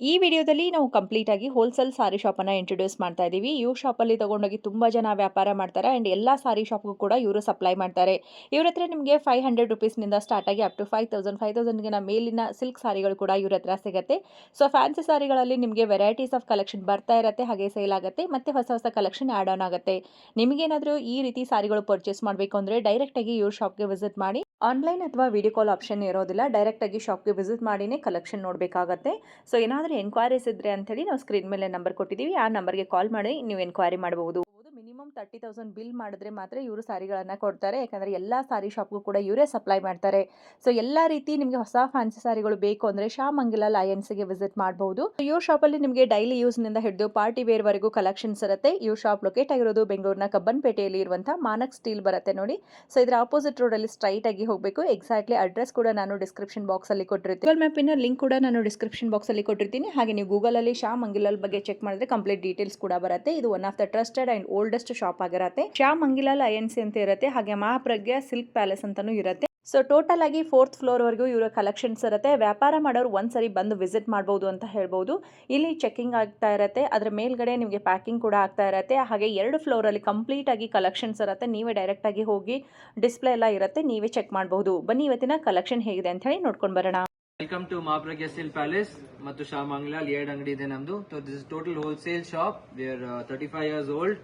ಈ ವಿಡಿಯೋದಲ್ಲಿ ನಾವು ಕಂಪ್ಲೀಟ್ ಆಗಿ ಹೋಲ್ಸೇಲ್ ಸಾರಿ ಶಾಪ್ ಅನ್ನ ಇಂಟ್ರೊಡ್ಯೂಸ್ ಮಾಡ್ತಾ ಇದೀವಿ. ಈ ಶಾಪ್ ಅಲ್ಲಿ ತಗೊಂಡೋಗಿ ತುಂಬಾ ಜನ ವ್ಯಾಪಾರ ಮಾಡ್ತಾರೆ ಅಂಡ್ ಎಲ್ಲಾ ಸಾರಿ ಶಾಪ್ಗೂ ಕೂಡ ಇವರು ಸಪ್ಲೈ ಮಾಡ್ತಾರೆ. ಇವ್ರ ಹತ್ರ ನಿಮಗೆ 500 ರೂಪೀಸ್ ನಿಂದ ಸ್ಟಾರ್ಟ್ ಆಗಿ ಅಪ್ ಟು 5000 ಗಿನ ಮೇಲಿನ ಸಿಲ್ಕ್ ಸಾರಿಗಳು ಕೂಡ ಇವ್ರ ಹತ್ರ ಸಿಗುತ್ತೆ. ಸೊ ಫ್ಯಾನ್ಸಿ ಸಾರಿಗಳಲ್ಲಿ ನಿಮಗೆ ವೆರೈಟೀಸ್ ಆಫ್ ಕಲೆಕ್ಷನ್ ಬರ್ತಾ ಇರುತ್ತೆ, ಹಾಗೆ ಸೇಲ್ ಆಗುತ್ತೆ, ಮತ್ತೆ ಹೊಸ ಹೊಸ ಕಲೆಕ್ಷನ್ ಆಡ್ ಆನ್ ಆಗುತ್ತೆ. ನಿಮಗೇನಾದರೂ ಈ ರೀತಿ ಸಾರಿಗಳು ಪರ್ಚೇಸ್ ಮಾಡಬೇಕು ಅಂದ್ರೆ ಡೈರೆಕ್ಟ್ ಆಗಿ ಇವ್ರ ಶಾಪ್ಗೆ ವಿಸಿಟ್ ಮಾಡಿ. ಆನ್ಲೈನ್ ಅಥವಾ ವಿಡಿಯೋ ಕಾಲ್ ಆಪ್ಷನ್ ಇರೋದಿಲ್ಲ, ಡೈರೆಕ್ಟ್ ಆಗಿ ಶಾಪ್ಗೆ ವಿಸಿಟ್ ಮಾಡಿನೇ ಕಲೆಕ್ಷನ್ ನೋಡಬೇಕಾಗತ್ತೆ. ಸೊ ಏನಾದರೂ ಎನ್ಕ್ವೈರೀಸ್ ಇದ್ರೆ ಅಂತ ಹೇಳಿ ನಾವು ಸ್ಕ್ರೀನ್ ಮೇಲೆ ನಂಬರ್ ಕೊಟ್ಟಿದ್ದೀವಿ, ಆ ನಂಬರ್ಗೆ ಕಾಲ್ ಮಾಡಿ ನೀವು ಎನ್ಕ್ವೈರಿ ಮಾಡಬಹುದು. ಮಿನಿಮಮ್ 30,000 ಬಿಲ್ ಮಾಡಿದ್ರೆ ಮಾತ್ರ ಇವರು ಸಾರಿಗಳನ್ನ ಕೊಡ್ತಾರೆ, ಯಾಕಂದ್ರೆ ಎಲ್ಲಾ ಸಾರಿ ಶಾಪ್ಗೂ ಕೂಡ ಇವರೇ ಸಪ್ಲೈ ಮಾಡ್ತಾರೆ. ಸೊ ಎಲ್ಲಾ ರೀತಿ ನಿಮಗೆ ಹೊಸ ಫ್ಯಾನ್ಸಿ ಸಾರಿಗಳು ಬೇಕು ಅಂದ್ರೆ ಶ್ಯಾಮಂಗಿಲ ಲಯನ್ಸ್ಗೆ ವಿಸಿಟ್ ಮಾಡಬಹುದು. ಇವ್ರ ಶಾಪ್ ಅಲ್ಲಿ ನಿಮಗೆ ಡೈಲಿ ಯೂಸ್ ನಿಂದ ಹಿಡಿದು ಪಾರ್ಟಿ ವೇರ್ ವರೆಗೂ ಕಲೆಕ್ಷನ್ಸ್ ಇರುತ್ತೆ. ಇವ್ರ ಶಾಪ್ ಲೊಕೇಟ್ ಆಗಿರೋದು ಬೆಂಗಳೂರಿನ ಕಬ್ಬನ್ಪೇಟೆಯಲ್ಲಿ ಇರುವಂತಹ ಮಾನಕ್ ಸ್ಟೀಲ್ ಬರುತ್ತೆ ನೋಡಿ. ಸೊ ಇದರ ಆಪೋಸಿಟ್ ರೋಡ್ ಅಲ್ಲಿ ಸ್ಟ್ರೈಟ್ ಆಗಿ ಹೋಗಬೇಕು. ಎಕ್ಸಾಕ್ಟ್ಲಿ ಅಡ್ರೆಸ್ ಕೂಡ ನಾನು ಡಿಸ್ಕ್ರಿಪ್ಷನ್ ಬಾಕ್ಸ್ ಅಲ್ಲಿ ಕೊಟ್ಟಿರ್ತೀನಿ. ಗೂಗಲ್ ಮ್ಯಾಪಿನ ಲಿಂಕ್ ಕೂಡ ನಾನು ಡಿಸ್ಕ್ರಿಪ್ಷನ್ ಬಾಕ್ಸ್ ಅಲ್ಲಿ ಕೊಟ್ಟಿರ್ತೀನಿ. ಹಾಗೆ ನೀವು ಗೂಗಲ್ ಅಲ್ಲಿ ಶ್ಯಾಮಂಗಿಲಲ್ ಬಗ್ಗೆ ಚೆಕ್ ಮಾಡಿದ್ರೆ ಕಂಪ್ಲೀಟ್ ಡೀಟೇಲ್ಸ್ ಕೂಡ ಬರುತ್ತೆ. ಇದು one of the trusted and oldest shop ಆಗಿರುತ್ತೆ. ಶ್ಯಾಮಂಗಿಲ ಲಯನ್ಸ್ ಅಂತ ಇರುತ್ತೆ, ಹಾಗೆ ಮಹಾಪ್ರಜ್ಞಾ ಸಿಲ್ಕ್ ಪ್ಯಾಲೇಸ್ ಅಂತಾನೂ ಇರುತ್ತೆ. ಸೊ ಟೋಟಲ್ ಆಗಿ 4th ಫ್ಲೋರ್ ವರೆಗೂ ಇವರ ಕಲೆಕ್ಷನ್ಸ್ ಇರುತ್ತೆ. ವ್ಯಾಪಾರ ಮಾಡೋರು ಒಂದ್ಸರಿ ಬಂದು ವಿಸಿಟ್ ಮಾಡಬಹುದು ಅಂತ ಹೇಳ್ಬಹುದು. ಇಲ್ಲಿ ಚೆಕಿಂಗ್ ಆಗ್ತಾ ಇರುತ್ತೆ, ಅದ್ರ ಮೇಲ್ಗಡೆ ನಿಮಗೆ ಪ್ಯಾಕಿಂಗ್ ಕೂಡ ಆಗ್ತಾ ಇರುತ್ತೆ. ಹಾಗೆ 2 ಫ್ಲೋರ್ ಅಲ್ಲಿ ಕಂಪ್ಲೀಟ್ ಆಗಿ ಕಲೆಕ್ಷನ್ಸ್ ಇರುತ್ತೆ. ನೀವೇ ಡೈರೆಕ್ಟ್ ಆಗಿ ಹೋಗಿ ಡಿಸ್ಪ್ಲೇ ಎಲ್ಲ ಇರುತ್ತೆ, ನೀವೇ ಚೆಕ್ ಮಾಡಬಹುದು. ಬನ್ನಿ ಇವತ್ತಿನ ಕಲೆಕ್ಷನ್ ಹೇಗಿದೆ ಅಂತ ಹೇಳಿ ನೋಡ್ಕೊಂಡು ಬರೋಣ. ವೆಲ್ಕಮ್ ಟು ಮಹಾಪ್ರಜ್ಞಾ ಸಿಲ್ಕ್ ಪ್ಯಾಲೇಸ್ ಮತ್ತು ಶ್ಯಾಮಂಗಿಲ 2 ಅಂಗಡಿ ಇದೆ ನಮ್ದು. So this is total wholesale shop. We are 35 years old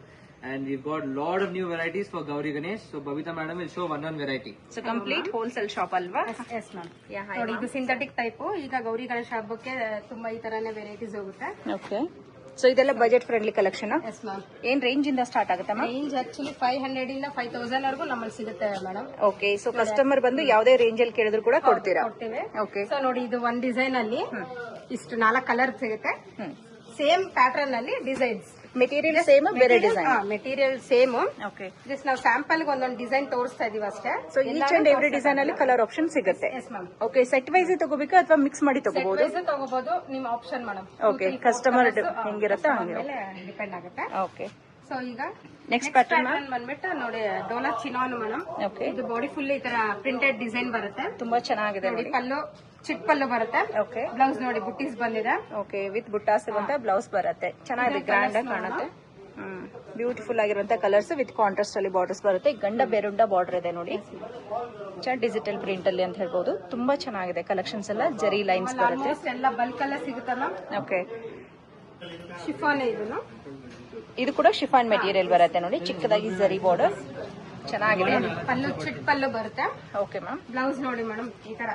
and we've got lot of new varieties for Gauri Ganesh. So Babita madam will show one variety. So complete wholesale shop ಅಲ್ವಾ? Yes ma'am. ನೋಡಿ ಇದು synthetic type. ಈಗ ಗೌರಿ ಗಣೇಶ ಹಬ್ಬಕ್ಕೆ ತುಂಬಾ ಈ ತರನೇ varieties ಹೋಗುತ್ತೆ. Okay. So ಇದೆಲ್ಲ budget friendly collection. Yes ma'am. ಏನ್ ರೇಂಜ್ ಇಂದ ಸ್ಟಾರ್ಟ್ ಆಗುತ್ತೆ ಮ್ಯಾಮ್? ರೇಂಜ್ ಆಕ್ಚುಲಿ 500 ಇಂದ 5000 ವರೆಗೂ ನಮ್ಮಲ್ಲಿ ಸಿಗುತ್ತೆ ಮೇಡಮ್. ಓಕೆ. ಸೊ ಕಸ್ಟಮರ್ ಬಂದು ಯಾವುದೇ ರೇಂಜ್ ಅಲ್ಲಿ ಕೇಳಿದ್ರು ಕೂಡ ಕೊಡ್ತೀರಾ? ಕೊಡ್ತೇವೆ. ಓಕೆ. ಸೊ ನೋಡಿ ಇದು ಒಂದ್ ಡಿಸೈನ್ ಅಲ್ಲಿ ಇಷ್ಟು 4 ಕಲರ್ ಸಿಗುತ್ತೆ. ಸೇಮ್ ಪ್ಯಾಟರ್ನ್ ಅಲ್ಲಿ ಡಿಸೈನ್ಸ್. ಮೆಟೀರಿಯಲ್ ಸೇಮ್, ಬೇರೆ design. Material same. Okay. Just ನಾವು ಸ್ಯಾಂಪಲ್ ಒಂದೊಂದು ಡಿಸೈನ್ ತೋರಿಸ್ತಾ ಇದೀವಿ ಅಷ್ಟೇ. So each and every design ಅಲ್ಲಿ ಕಲರ್ ಆಪ್ಷನ್ ಸಿಗುತ್ತೆ. Yes ma'am. Okay. Set wise ತಗೋಬೇಕಾ ಅಥವಾ ಮಿಕ್ಸ್ ಮಾಡಿ ತಗೋಬಹುದು? ತಗೋಬಹುದು, ನಿಮ್ಮ ಆಪ್ಷನ್ ಮೇಡಮ್. ಓಕೆ. ಕಸ್ಟಮರ್ ಹೆಂಗಿರುತ್ತೆ ಹಂಗೆ ಡಿಪೆಂಡ್ ಆಗುತ್ತೆ. ಓಕೆ. ಸೊ ಈಗ ನೆಕ್ಸ್ಟ್ ಪ್ಯಾಟರ್ನ್ ಬಂದ್ಬಿಟ್ಟು ನೋಡಿ ಡೋಲಾ ಚಿನಾನ್ ಮೇಡಮ್. ಓಕೆ. ಇದು ಬಾಡಿ ಫುಲ್ ಈ ತರ ಪ್ರಿಂಟೆಡ್ ಡಿಸೈನ್ ಬರುತ್ತೆ. ತುಂಬಾ ಚೆನ್ನಾಗಿದೆ ನೋಡಿ ನೋಡಿ. ಪಲ್ಲು ಚಿಕ್ಕ ಪಲ್ಲು ಬರುತ್ತೆ. ಓಕೆ. ಬ್ಲೌಸ್ ನೋಡಿ ಬುಟ್ಟೀಸ್ ಬಂದಿದೆ. ಓಕೆ. ವಿತ್ ಬುಟ್ಟಾಸ್ ಇರುವಂತ ಬ್ಲೌಸ್ ಬರುತ್ತೆ. ಚೆನ್ನಾಗಿದೆ, ಗ್ರ್ಯಾಂಡ್ ಆಗಿ ಕಾಣುತ್ತೆ. ಬ್ಯೂಟಿಫುಲ್ ಆಗಿರುವಂತ ಕಲರ್ಸ್ ವಿತ್ ಕಾಂಟ್ರಾಸ್ಟ್ ಅಲ್ಲಿ ಬಾರ್ಡರ್ಸ್ ಬರುತ್ತೆ. ಗಂಡ ಬೇರುಂಡ ಬಾರ್ಡರ್ ಇದೆ ನೋಡಿ, ಡಿಜಿಟಲ್ ಪ್ರಿಂಟ್ ಅಲ್ಲಿ ಅಂತ ಹೇಳ್ಬಹುದು. ತುಂಬಾ ಚೆನ್ನಾಗಿದೆ ಕಲೆಕ್ಷನ್ಸ್ ಎಲ್ಲ. ಜರಿ ಲೈನ್ಸ್ ಬರುತ್ತೆ. ಎಲ್ಲ ಬಲ್ಕ್ ಅಲ್ಲೇ ಸಿಗುತ್ತಲ್ಲ. ಓಕೆ. ಶಿಫಾನ್ ಇದನ್ನು. ಇದು ಕೂಡ ಶಿಫಾನ್ ಮೆಟೀರಿಯಲ್ ಬರುತ್ತೆ ನೋಡಿ, ಚಿಕ್ಕದಾಗಿ ಜರಿ ಬಾರ್ಡರ್ ಚೆನ್ನಾಗಿದೆ. ಪಲ್ಲು ಚಿಕ್ಕ ಪಲ್ಲು ಬರುತ್ತೆ. Okay ma'am. ಬ್ಲೌಸ್ ನೋಡಿ ಮೇಡಮ್ ಈ ತರ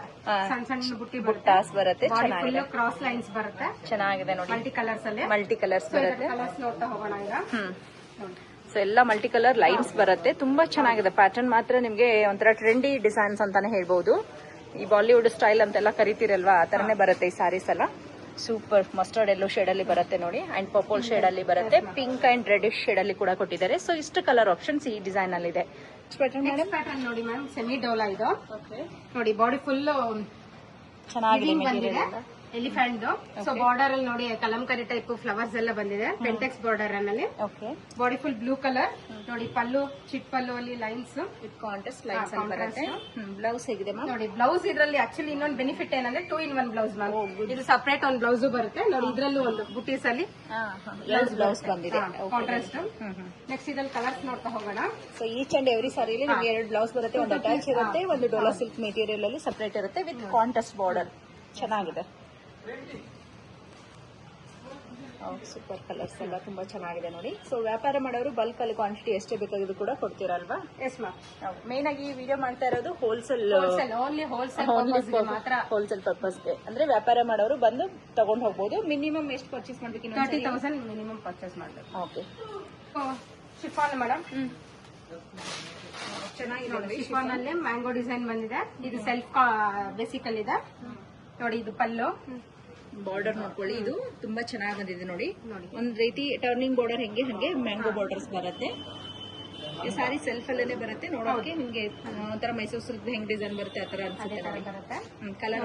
ಸಣ್ಣ ಸಣ್ಣ ಬುಟ್ಟಿ ಬುಟ್ಟಾಸ್ ಬರುತ್ತೆ. ಚೆನ್ನಾಗಿದೆ, ಕ್ರಾಸ್ ಲೈನ್ಸ್ ಬರುತ್ತೆ. ಚೆನ್ನಾಗಿದೆ ನೋಡಿ. ಮಲ್ಟಿ ಕಲರ್ಸ್ ಅಲ್ಲಿ ಮಲ್ಟಿ ಕಲರ್ಸ್ ಬರುತ್ತೆ. ಕಲರ್ಸ್ ನೋಡ್ತಾ ಹೋಗೋಣ ಈಗ. ಸೊ ಎಲ್ಲ ಮಲ್ಟಿ ಕಲರ್ ಲೈನ್ಸ್ ಬರುತ್ತೆ. ತುಂಬಾ ಚೆನ್ನಾಗಿದೆ. ಪ್ಯಾಟರ್ನ್ ಮಾತ್ರ ನಿಮ್ಗೆ ಒಂಥರ ಟ್ರೆಂಡಿ ಡಿಸೈನ್ಸ್ ಅಂತಾನೆ ಹೇಳ್ಬಹುದು. ಈ ಬಾಲಿವುಡ್ ಸ್ಟೈಲ್ ಅಂತೆಲ್ಲ ಕರಿತೀರಲ್ವಾ, ಆ ತರನೇ ಬರುತ್ತೆ ಈ ಸ್ಯಾರೀಸ್ ಎಲ್ಲ. ಸೂಪರ್. ಮಸ್ಟರ್ಡ್ ಎಲ್ಲೋ ಶೇಡ್ ಅಲ್ಲಿ ಬರುತ್ತೆ ನೋಡಿ, ಅಂಡ್ ಪರ್ಪಲ್ ಶೇಡ್ ಅಲ್ಲಿ ಬರುತ್ತೆ. ಪಿಂಕ್ ಅಂಡ್ ರೆಡಿಶ್ ಶೇಡ್ ಅಲ್ಲಿ ಕೂಡ ಕೊಟ್ಟಿದ್ದಾರೆ. ಸೊ ಇಷ್ಟು ಕಲರ್ ಆಪ್ಷನ್ಸ್ ಈ ಡಿಸೈನ್ ಅಲ್ಲಿ ಇದೆ. ಪ್ಯಾಟರ್ನ್ ನೋಡಿ ಮ್ಯಾಮ್, ಸೆಮಿ ಡೋಲಾ ಇದು. ನೋಡಿ ಬಾಡಿ ಫುಲ್ ಚೆನ್ನಾಗಿದೆ. ಎಲಿಫೆಂಟ್. ಸೊ ಬಾರ್ಡರ್ ಅಲ್ಲಿ ನೋಡಿ ಕಲಂಕರಿ ಟೈಪ್ ಫ್ಲವರ್ಸ್ ಎಲ್ಲ ಬಂದಿದೆ. ಪೆಂಟೆಕ್ಸ್ ಬಾರ್ಡರ್ ಅಲ್ಲಿ. Okay. Body full blue colour ನೋಡಿ. ಪಲ್ಲು ಚಿಕ್ಕ ಪಲ್ಲು ಅಲ್ಲಿ ಲೈನ್ಸ್ ವಿತ್ ಕಾಂಟ್ರಾಸ್ಟ್ ಲೈನ್ಸ್ ಅಲ್ಲಿ ಬರುತ್ತೆ. ಬ್ಲೌಸ್ ಹೇಗಿದೆ ಮ್ಯಾಮ್? ನೋಡಿ ಬ್ಲೌಸ್ ಇದರಲ್ಲಿ ಆಕ್ಚುಲಿ ಇನ್ನೊಂದು ಬೆನಿಫಿಟ್ ಏನಂದ್ರೆ 2 in 1 ಬ್ಲೌಸ್ ಮ್ಯಾಮ್. ಇದು ಸಪರೇಟ್ ಒಂದು ಬ್ಲೌಸ್ ಬರುತ್ತೆ ನೋಡಿ. ಇದ್ರಲ್ಲೂ ಒಂದು ಬುಟೀಸ್ ಅಲ್ಲಿ ಬ್ಲೌಸ್ ಬಂದಿದೆ ಕಾಂಟ್ರಾಸ್ಟ್. ನೆಕ್ಸ್ಟ್ ಇದ್ರಲ್ಲಿ ಕಲರ್ಸ್ ನೋಡ್ತಾ ಹೋಗೋಣ. ಸೊ ಈಚ್ ಅಂಡ್ ಎವ್ರಿ ಸಾರಿಯಲ್ಲಿ ನಿಮಗೆ 2 ಬ್ಲೌಸ್ ಬರುತ್ತೆ. ಒಂದು ಅಟ್ಯಾಚ್ ಇರುತ್ತೆ, ಒಂದು ಡೋಲಾ ಸಿಲ್ಕ್ ಮೆಟೀರಿಯಲ್ ಅಲ್ಲಿ ಸಪರೇಟ್ ಇರುತ್ತೆ ವಿತ್ ಕಾಂಟ್ರಾಸ್ಟ್ ಬಾರ್ಡರ್. ಚೆನ್ನಾಗಿದೆ. ಸೂಪರ್ ಕಲರ್ಸ್ ಎಲ್ಲ ತುಂಬಾ ಚೆನ್ನಾಗಿದೆ ನೋಡಿ. ಸೊ ವ್ಯಾಪಾರ ಮಾಡೋರು ಬಲ್ಕ್ ಅಲ್ಲಿ ಕ್ವಾಂಟಿಟಿ ಎಷ್ಟೇ ಬೇಕಾಗಿದ್ದು ಕೂಡ ಕೊಡ್ತೀರಲ್ವಾ? Yes ma'am. ಮೇನ್ ಆಗಿ ಈ ವಿಡಿಯೋ ಮಾಡ್ತಾ ಇರೋದು ಹೋಲ್ಸೇಲ್ ಓನ್ಲಿ ಹೋಲ್ಸೇಲ್ ಪರ್ಪಸ್ಗೆ. ಅಂದ್ರೆ ವ್ಯಾಪಾರ ಮಾಡೋರು ಬಂದು ತಗೊಂಡ್ ಹೋಗ್ಬೋದು. ಮಿನಿಮಮ್ ಎಷ್ಟು ಪರ್ಚೇಸ್ ಮಾಡ್ಬೇಕು? 30,000 ಮಿನಿಮಮ್ ಪರ್ಚೇಸ್ ಮಾಡಬೇಕು. ಓಕೆ. ಶಿಫಾನ್ ಮೇಡಮ್ ಚೆನ್ನಾಗಿದೆ. ಶಿಫಾನ್ ಅಲ್ಲಿ ಮ್ಯಾಂಗೋ ಡಿಸೈನ್ ಬಂದಿದೆ. ಇದು ಸೆಲ್ಫ್ ಬೇಸಿಕಲ್ ಇದೆ ನೋಡಿ. ಇದು ಪಲ್ಲು ಬಾರ್ಡರ್ ನೋಡ್ಕೊಳ್ಳಿ, ಇದು ತುಂಬಾ ಚೆನ್ನಾಗಿ ಬಂದಿದೆ ನೋಡಿ. ಒಂದ್ ರೀತಿ ಟರ್ನಿಂಗ್ ಬಾರ್ಡರ್ ಹೆಂಗೆ ಹಂಗೆ ಮ್ಯಾಂಗೋ ಬಾರ್ಡರ್ಸ್ ಬರುತ್ತೆ. ಈ ಸಾರಿ ಸೆಲ್ಫ್ ಅಲ್ಲೇ ಬರುತ್ತೆ. ನೋಡೋಕೆ ನಿಮ್ಗೆ ಒಂಥರ ಮೈಸೂರು ಸಿಲ್ಕ್ ಹೆಂಗ್ ಡಿಸೈನ್ ಬರುತ್ತೆ ಆತರ ಅನ್ಸುತ್ತೆ. ಕಲರ್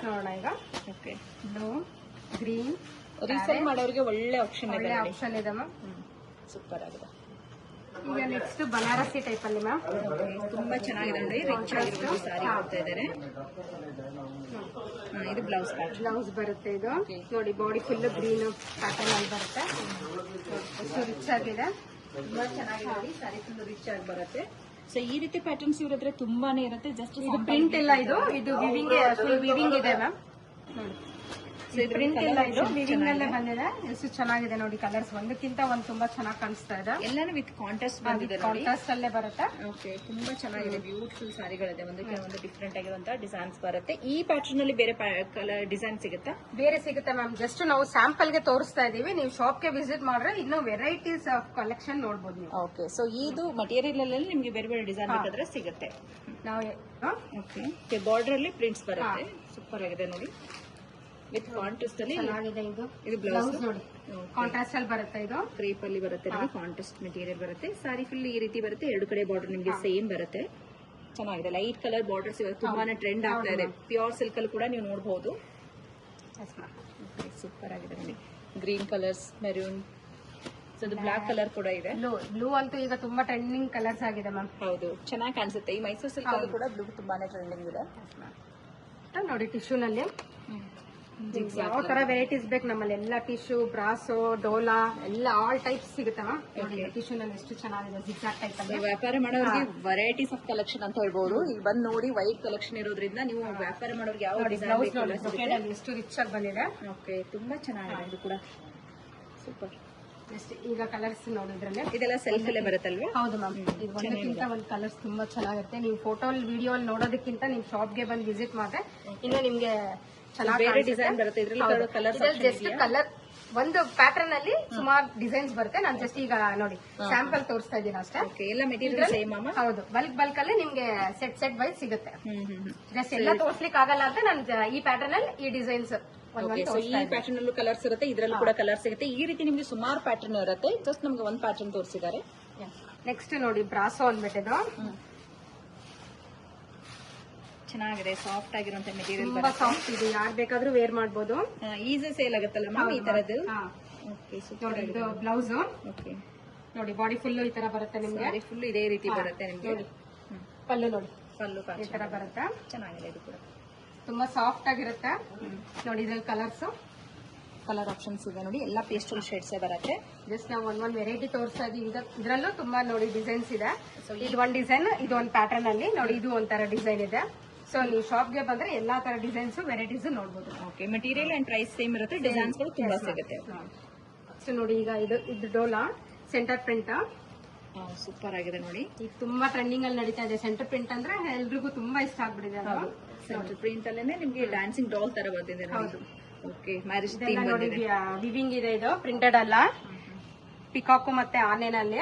ನೋಡೋಣ ಈಗ. ಓಕೆ. Blue, green. ರೀಸೇಲ್ ಮಾಡೋರಿಗೆ ಒಳ್ಳೆ ಆಪ್ಷನ್ ಇದೆ ಮ್ಯಾಮ್. ಸೂಪರ್ ಆಗಿದೆ. ಈಗ ನೆಕ್ಸ್ಟ್ ಬನಾರಸಿ ಟೈಪ್ ಅಲ್ಲಿ ಮ್ಯಾಮ್. ತುಂಬಾ ಚೆನ್ನಾಗಿದೆ ನೋಡಿ, ರಿಚ್ ಆಗಿರೋ ಸಾರಿ ಕೊಡ್ತಾ ಇದ್ದಾರೆ. ಇದು ಬ್ಲೌಸ್ ಪ್ಯಾಟರ್ನ್. ಬ್ಲೌಸ್ ಬರುತ್ತೆ ಇದು ನೋಡಿ, ಬಾಡಿ ಫುಲ್ ಗ್ರೀನ್ ಪ್ಯಾಟರ್ನ್ ಅಲ್ಲಿ ಬರುತ್ತೆ. ಎಷ್ಟು ರಿಚ್ ಆಗಿದೆ, ತುಂಬಾ ಚೆನ್ನಾಗಿದೆ ನೋಡಿ, ಸಾರಿ ಫುಲ್ ರಿಚ್ ಆಗಿ ಬರುತ್ತೆ. ಸೊ ಈ ರೀತಿ ಪ್ಯಾಟರ್ನ್ಸ್ ಇವ್ರ ಹತ್ರ ತುಂಬಾನೇ ಇರುತ್ತೆ. ಜಸ್ಟ್ ಇದು ಪ್ರಿಂಟ್ ಇಲ್ಲ, ಇದು ವಿವಿಂಗ್, ಫುಲ್ ವಿವಿಂಗ್ ಇದೆ ಮ್ಯಾಮ್. ನೋಡಿ ಪ್ರಿಂಟ್ ಇಲ್ಲ, ಇದು ವಿವಿಂಗ್ ಅಲ್ಲೇ ಬಂದಿದೆ. ಎಷ್ಟು ಚೆನ್ನಾಗಿದೆ ನೋಡಿ, ಕಲರ್ಸ್ ಒಂದಕ್ಕಿಂತ ಒಂದು ತುಂಬಾ ಚೆನ್ನಾಗಿ ಕಾಣಿಸ್ತಾ ಇದೆ. ಎಲ್ಲಾನು ವಿತ್ ಕಾಂಟ್ರಾಸ್ಟ್ ಬಂದಿದೆ ನೋಡಿ. ಕಾಂಟ್ರಾಸ್ಟ್ ಅಲ್ಲೇ ಬರುತ್ತೆ. ಓಕೆ, ತುಂಬಾ ಚೆನ್ನಾಗಿದೆ, ಬ್ಯೂಟಿಫುಲ್ ಸಾರಿಗಳಿದೆ. ಒಂದಕ್ಕೆ ಒಂದು ಡಿಫ್ರೆಂಟ್ ಆಗಿರುವಂತಹ ಡಿಸೈನ್ಸ್ ಬರುತ್ತೆ. ಈ ಪ್ಯಾಟರ್ನ್ ಅಲ್ಲಿ ಬೇರೆ ಕಲರ್ ಡಿಸೈನ್ ಸಿಗುತ್ತಾ? ಬೇರೆ ಸಿಗುತ್ತೆ ಮ್ಯಾಮ್. ಜಸ್ಟ್ ನಾವು ಸ್ಯಾಂಪಲ್ ಗೆ ತೋರಿಸ್ತಾ ಇದೀವಿ. ನೀವು ಶಾಪ್ ಗೆ ವಿಸಿಟ್ ಮಾಡ್ರೆ ಇನ್ನೂ ವೆರೈಟೀಸ್ ಆಫ್ ಕಲೆಕ್ಷನ್ ನೋಡಬಹುದು ನೀವು. ಓಕೆ, ಸೊ ಇದು ಮಟೀರಿಯಲ್ ಅಲ್ಲಿ ನಿಮ್ಗೆ ಬೇರೆ ಬೇರೆ ಡಿಸೈನ್ ಬೇಕಾದ್ರೆ ಸಿಗುತ್ತೆ. ನಾವು ಓಕೆ, ಬಾರ್ಡರ್ ಅಲ್ಲಿ ಪ್ರಿಂಟ್ಸ್ ಬರುತ್ತೆ. ಸೂಪರ್ ಆಗಿದೆ ನೋಡಿ, ವಿತ್ ಕಾಂಟ್ರಾಸ್ಟ್ ಅಲ್ಲಿ. ಚೆನ್ನಾಗಿದೆ ಇದು. ಇದು ಬ್ಲೌಸ್ ನೋಡಿ, ಕಾಂಟ್ರಾಸ್ಟ್ ಅಲ್ಲಿ ಬರುತ್ತೆ. ಇದು ಕ್ರೇಪ್ ಅಲ್ಲಿ ಬರುತ್ತೆ ನಿಮಗೆ, ಕಾಂಟ್ರಾಸ್ಟ್ ಮೆಟೀರಿಯಲ್ ಬರುತ್ತೆ. ಸಾರಿ ಫುಲ್ ಈ ರೀತಿ ಬರುತ್ತೆ. ಎರಡು ಕಡೆ ಬಾರ್ಡರ್ ನಿಮಗೆ ಸೇಮ್ ಬರುತ್ತೆ. ಚೆನ್ನಾಗಿದೆ, ಲೈಟ್ ಕಲರ್ ಬಾರ್ಡರ್ಸ್ ಇವಾಗ ತುಂಬಾನೇ ಟ್ರೆಂಡ್ ಆಗ್ತಾ ಇದೆ. ಪ್ಯೂರ್ ಸಿಲ್ಕ್ ಅಲ್ಲಿ ಕೂಡ ನೀವು ನೋಡಬಹುದು. ಸೂಪರ್ ಆಗಿದೆ ನೋಡಿ, ಗ್ರೀನ್ ಕಲರ್ಸ್, ಮೆರೂನ್, ಸೊ ಇದು ಬ್ಲಾಕ್ ಕಲರ್ ಕೂಡ ಇದೆ. ಬ್ಲೂ ಅಂತೂ ಈಗ ತುಂಬಾ ಟ್ರೆಂಡಿಂಗ್ ಕಲರ್ಸ್ ಆಗಿದೆ ಮ್ಯಾಮ್. ಹೌದು, ಚೆನ್ನಾಗಿ ಕಾಣಿಸುತ್ತೆ. ಈ ಮೈಸೂರು ಸಿಲ್ಕ್ ಅಲ್ಲಿ ಕೂಡ ಬ್ಲೂ ತುಂಬಾನೇ ಟ್ರೆಂಡಿಂಗ್ ಇದೆ ನೋಡಿ. ಟಿಶ್ಯೂ ನಲ್ಲಿ ಯಾವ ತರ ವೆರೈಟೀಸ್ ಬೇಕು ನಮ್ಮಲ್ಲಿ, ಎಲ್ಲ ಟಿಶ್ಯೂ, ಬ್ರಾಸೋ, ಡೋಲಾ ಎಲ್ಲ ಆಲ್ ಟೈಪ್ಸ್ ಸಿಗುತ್ತೆ ಮ್ಯಾಮ್. ನೋಡಿ ಟಿಶ್ಯೂ ನಲ್ಲಿ ಎಷ್ಟು ಚೆನ್ನಾಗಿದೆ, ಜಿಗ್ಜಾಗ್ ಟೈಪ್ ಅಲ್ಲಿ. ವ್ಯಾಪಾರ ಮಾಡೋರಿಗೆ ವೆರೈಟೀಸ್ ಆಫ್ ಕಲೆಕ್ಷನ್ ಅಂತ ಹೇಳ್ಬಹುದು. ಇಲ್ಲಿ ಬಂದು ನೋಡಿ, ವೈಟ್ ಕಲೆಕ್ಷನ್ ಇರೋದ್ರಿಂದ ನೀವು ವ್ಯಾಪಾರ ಮಾಡೋರಿಗೆ ಯಾವ ಡಿಸೈನ್ ಎಷ್ಟು ರಿಚ್ ಆಗಿ ಬಂದಿದೆ. ಓಕೆ, ತುಂಬಾ ಚೆನ್ನಾಗಿದೆ ಇದು ಕೂಡ. ಸೂಪರ್. ಈಗ ಕಲರ್ಸ್ ನೋಡಿದ್ರಲ್ಲಿ ಇದೆಲ್ಲ ಸೆಲ್ಫ್ ಅಲ್ಲೇ ಬರುತ್ತಲ್ವಾ? ಹೌದು ಮ್ಯಾಮ್. ಇದು ಒಂದಕ್ಕಿಂತ ಒಂದು ಕಲರ್ಸ್ ತುಂಬಾ ಚೆನ್ನಾಗಿರುತ್ತೆ. ನೀವು ಫೋಟೋ ವಿಡಿಯೋ ಅಲ್ಲಿ ನೋಡೋದಕ್ಕಿಂತ ನೀವು ಶಾಪ್ಗೆ ಬಂದು ವಿಸಿಟ್ ಮಾಡಿದ್ರೆ ಇನ್ನು ನಿಮ್ಗೆ ಬೇರೆ ಡಿಸೈನ್ ಬರುತ್ತೆ. ಇದ್ರಲ್ಲಿ ಕಲರ್ ಜಸ್ಟ್ ಕಲರ್ ಒಂದು ಪ್ಯಾಟರ್ನ್ ಅಲ್ಲಿ ಸುಮಾರು ಡಿಸೈನ್ಸ್ ಬರುತ್ತೆ. ನಾನು ಜಸ್ಟ್ ಈಗ ನೋಡಿ ಸ್ಯಾಂಪಲ್ ತೋರಿಸ್ತಾ ಇದ್ದೀನಿ ಅಷ್ಟೇ. ಎಲ್ಲ ಮೆಟೀರಿಯಲ್ ಸೇಮ್. ಹೌದು, ಬಲ್ಕ್ ಅಲ್ಲಿ ನಿಮ್ಗೆ ಸೆಟ್ ವೈಸ್ ಸಿಗುತ್ತೆ. ಜಸ್ಟ್ ಎಲ್ಲ ತೋರ್ಸ್ಲಿಕ್ಕೆ ಆಗಲ್ಲ ಅಂತ ನಾನು ಈ ಪ್ಯಾಟರ್ನ್ ಅಲ್ಲಿ ಈ ಡಿಸೈನ್ಸ್ ಈ ಪ್ಯಾಟರ್ನ್ ಅಲ್ಲೂ ಕಲರ್ಸ್ ಇರುತ್ತೆ, ಇದ್ರಲ್ಲೂ ಕೂಡ ಕಲರ್ ಸಿಗುತ್ತೆ. ಈ ರೀತಿ ನಿಮ್ಗೆ ಸುಮಾರು ಪ್ಯಾಟರ್ನ್ ಇರುತ್ತೆ. ಜಸ್ಟ್ ನಮ್ಗೆ ಒಂದು ಪ್ಯಾಟರ್ನ್ ತೋರಿಸಿದ್ದಾರೆ. ನೆಕ್ಸ್ಟ್ ನೋಡಿ ಬ್ರಾಸೋ ಅಂದ್ಬಿಟ್ಟಿದ್ದು ಚೆನ್ನಾಗಿದೆ, ಸಾಫ್ಟ್ ಆಗಿರುವಂತ ಮೆಟೀರಿಯಲ್, ತುಂಬಾ ಸಾಫ್ಟ್ ಇದೆ. ಯಾರು ಬೇಕಾದ್ರೂ ವೇರ್ ಮಾಡಬಹುದು. ಈಸಿ ಸೇಲ್ ಆಗುತ್ತಲ್ಲ ಮ್ಯಾಮ್ ಈ ತರದ್ದು. ನೋಡಿ ಇದು ಬ್ಲೌಸ್. ಓಕೆ, ನೋಡಿ ಬಾಡಿ ಫುಲ್ ಈ ತರ ಬರುತ್ತೆ ನಿಮ್ಗೆ. ಫುಲ್ ಇದೇ ರೀತಿ ಬರುತ್ತೆ ನಿಮ್ಗೆ. ಪಲ್ಲು ನೋಡಿ, ಪಲ್ಲು ಈ ತರ ಬರುತ್ತೆ. ಚೆನ್ನಾಗಿದೆ, ಇದು ಕೂಡ ತುಂಬಾ ಸಾಫ್ಟ್ ಆಗಿರುತ್ತೆ. ನೋಡಿ ಇದ್ರಲ್ಲಿ ಕಲರ್ ಆಪ್ಷನ್ಸ್ ಇದೆ ನೋಡಿ, ಎಲ್ಲ ಪೇಸ್ಟಲ್ ಶೇಡ್ಸ್ ಬರುತ್ತೆ. ಜಸ್ಟ್ ನಾವು ಒಂದ್ ವೆರೈಟಿ ತೋರಿಸ್ತಾ ಇದೀವಿ. ಇದ್ರಲ್ಲೂ ತುಂಬಾ ನೋಡಿ ಡಿಸೈನ್ಸ್ ಇದೆ. ಇದು ಒಂದ್ ಡಿಸೈನ್, ಇದು ಒಂದ್ ಪ್ಯಾಟರ್ನ್ ಅಲ್ಲಿ ನೋಡಿ, ಇದು ಒಂಥರ ಡಿಸೈನ್ ಇದೆ. ಸೊ ನೀವು ಶಾಪ್ಗೆ ಬಂದ್ರೆ ಎಲ್ಲಾ ತರ ಡಿಸೈನ್ಸ್ ವೆರೈಟೀಸ್ ನೋಡಬಹುದು. Okay, material and price same ಇರುತ್ತೆ, ಡಿಸೈನ್ಸ್ ಗಳು ತುಂಬಾ ಸಿಗುತ್ತೆ. ಸೊ ನೋಡಿ ಈಗ ಇದು ಡೋಲಾ ಸೆಂಟರ್ ಪ್ರಿಂಟ್. ಸೂಪರ್ ಆಗಿದೆ ನೋಡಿ, ಈಗ ತುಂಬಾ ಟ್ರೆಂಡಿಂಗ್ ಅಲ್ಲಿ ನಡೀತಾ ಇದೆ. ಸೆಂಟರ್ ಪ್ರಿಂಟ್ ಅಂದ್ರೆ ಎಲ್ರಿಗೂ ತುಂಬಾ ಇಷ್ಟ ಆಗ್ಬಿಟ್ಟಿದೆ. ಸೆಂಟರ್ ಪ್ರಿಂಟ್ ಅಲ್ಲೇನೆ ನಿಮ್ಗೆ ಡ್ಯಾನ್ಸಿಂಗ್ ಡಾಲ್ ತರ ಬಂದಿದೆ. ಹೌದು, ಓಕೆ, ಮ್ಯಾರೇಜ್ ನೋಡಿ ವಿವಿಂಗ್ ಇದೆ. ಇದು ಪ್ರಿಂಟೆಡ್ ಅಲ್ಲ, ಪಿಕಾಕು ಮತ್ತೆ ಆನೆನಲ್ಲಿ